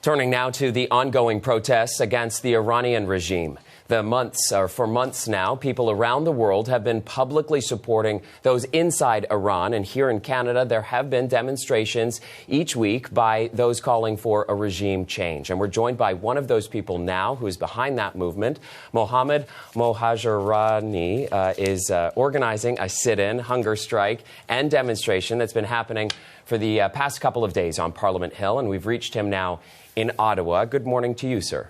Turning now to the ongoing protests against the Iranian regime. For months now, people around the world have been publicly supporting those inside Iran. And here in Canada, there have been demonstrations each week by those calling for a regime change. And we're joined by one of those people now who is behind that movement. Mohammed Mohajerani is organizing a sit-in, hunger strike, and demonstration that's been happening for the past couple of days on Parliament Hill. And we've reached him now in Ottawa. Good morning to you, sir.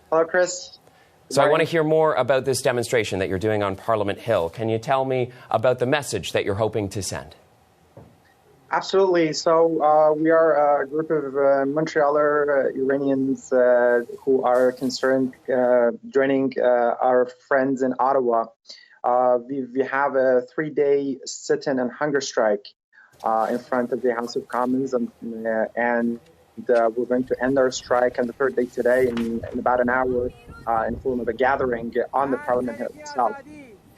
Hello, Chris. So I want to hear more about this demonstration that you're doing on Parliament Hill. Can you tell me about the message that you're hoping to send? Absolutely. So we are a group of Montrealer Iranians who are concerned joining our friends in Ottawa. We have a 3-day sit-in and hunger strike in front of the House of Commons, and we're going to end our strike on the third day today in about an hour in form of a gathering on the Parliament Hill itself.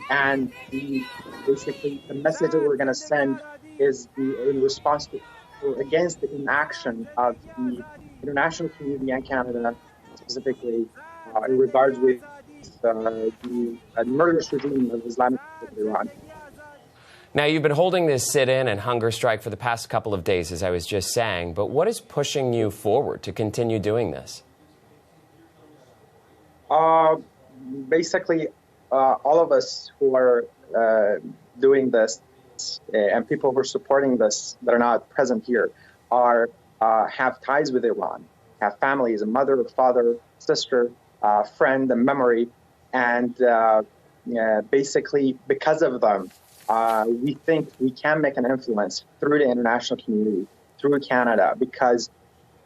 And basically the message that we're going to send is in response to or against the inaction of the international community and Canada, specifically in regards with the murderous regime of Islamic Republic of Iran. Now, you've been holding this sit-in and hunger strike for the past couple of days, as I was just saying, but what is pushing you forward to continue doing this? Basically, all of us who are doing this and people who are supporting this that are not present here have ties with Iran, have families, a mother, a father, sister, friend, a memory, and basically because of them, we think we can make an influence through the international community, through Canada, because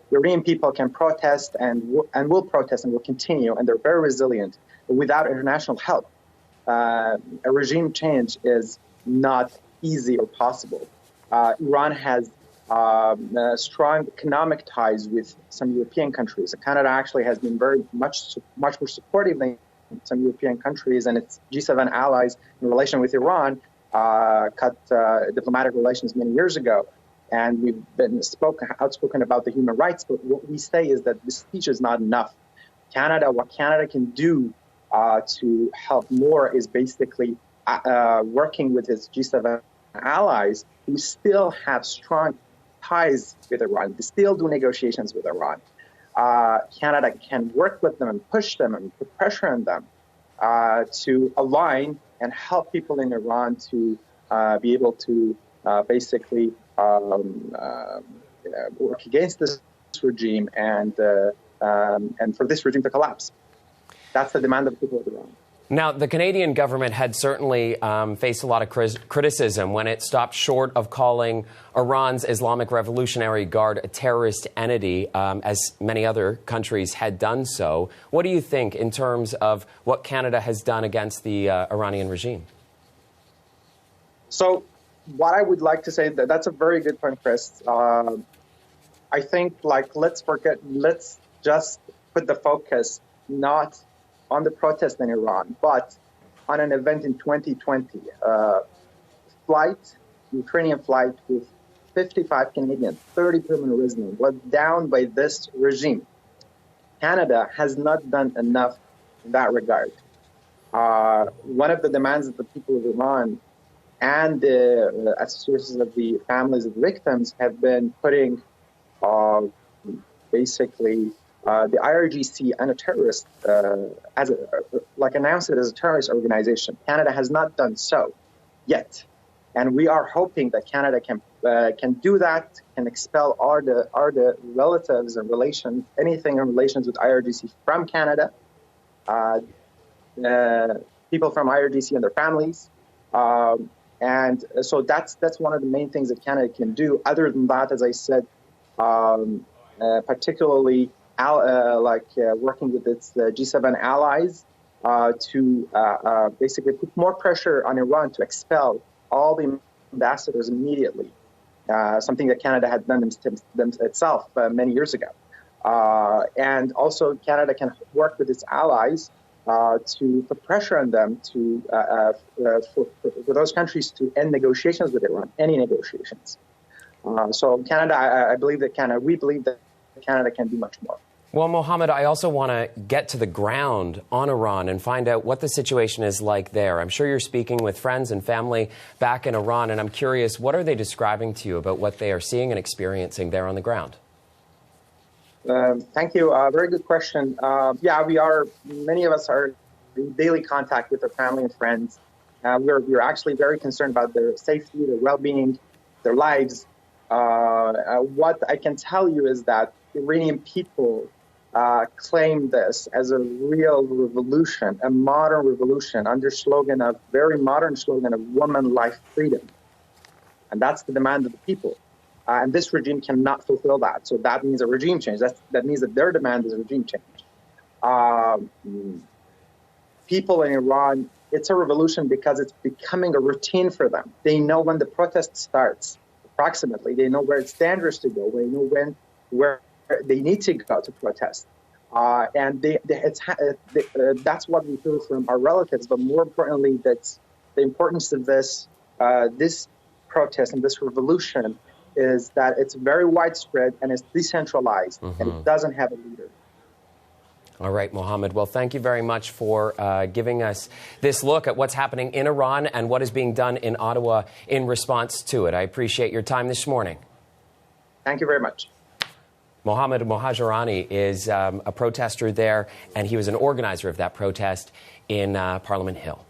Iranian people can protest and will protest and will continue, and they're very resilient. But without international help, a regime change is not easy or possible. Iran has strong economic ties with some European countries. Canada actually has been very much more supportive than some European countries, and its G7 allies in relation with Iran cut diplomatic relations many years ago. And we've been outspoken about the human rights, but what we say is that this speech is not enough. What Canada can do to help more is basically working with its G7 allies who still have strong ties with Iran. They still do negotiations with Iran. Canada can work with them and push them and put pressure on them to align and help people in Iran to be able to basically work against this regime and for this regime to collapse. That's the demand of the people of Iran. Now, the Canadian government had certainly faced a lot of criticism when it stopped short of calling Iran's Islamic Revolutionary Guard a terrorist entity, as many other countries had done so. What do you think in terms of what Canada has done against the Iranian regime? So what I would like to say, that's a very good point, Chris. I think, let's just put the focus not on the protest in Iran, but on an event in 2020, Ukrainian flight with 55 Canadians, 30 permanent residents, was down by this regime. Canada has not done enough in that regard. One of the demands of the people of Iran and the associations of the families of the victims have been putting basically the IRGC and a terrorist, announced it as a terrorist organization. Canada has not done so yet, and we are hoping that Canada can do that, can expel all the relatives and relations, anything in relations with IRGC from Canada, people from IRGC and their families, and so that's one of the main things that Canada can do. Other than that, as I said, particularly working with its G7 allies to basically put more pressure on Iran to expel all the ambassadors immediately, something that Canada had done itself many years ago. And also Canada can work with its allies to put pressure on them for those countries to end negotiations with Iran, any negotiations. So Canada, we believe that Canada can do much more. Well, Mohammed, I also want to get to the ground on Iran and find out what the situation is like there. I'm sure you're speaking with friends and family back in Iran, and I'm curious, what are they describing to you about what they are seeing and experiencing there on the ground? Thank you. Very good question. Many of us are in daily contact with their family and friends. We're actually very concerned about their safety, their well-being, their lives. What I can tell you is that Iranian people claim this as a real revolution, a modern revolution, under very modern slogan of woman, life, freedom. And that's the demand of the people. And this regime cannot fulfill that. So that means a regime change. That means that their demand is a regime change. People in Iran, it's a revolution because it's becoming a routine for them. They know when the protest starts, approximately. They know where it's dangerous to go. They know where they need to go to protest. That's what we hear from our relatives. But more importantly, that's the importance of this protest and this revolution is that it's very widespread and it's decentralized, and it doesn't have a leader. All right, Mohammed. Well, thank you very much for giving us this look at what's happening in Iran and what is being done in Ottawa in response to it. I appreciate your time this morning. Thank you very much. Mohammed Mohajerani is a protester there, and he was an organizer of that protest in Parliament Hill.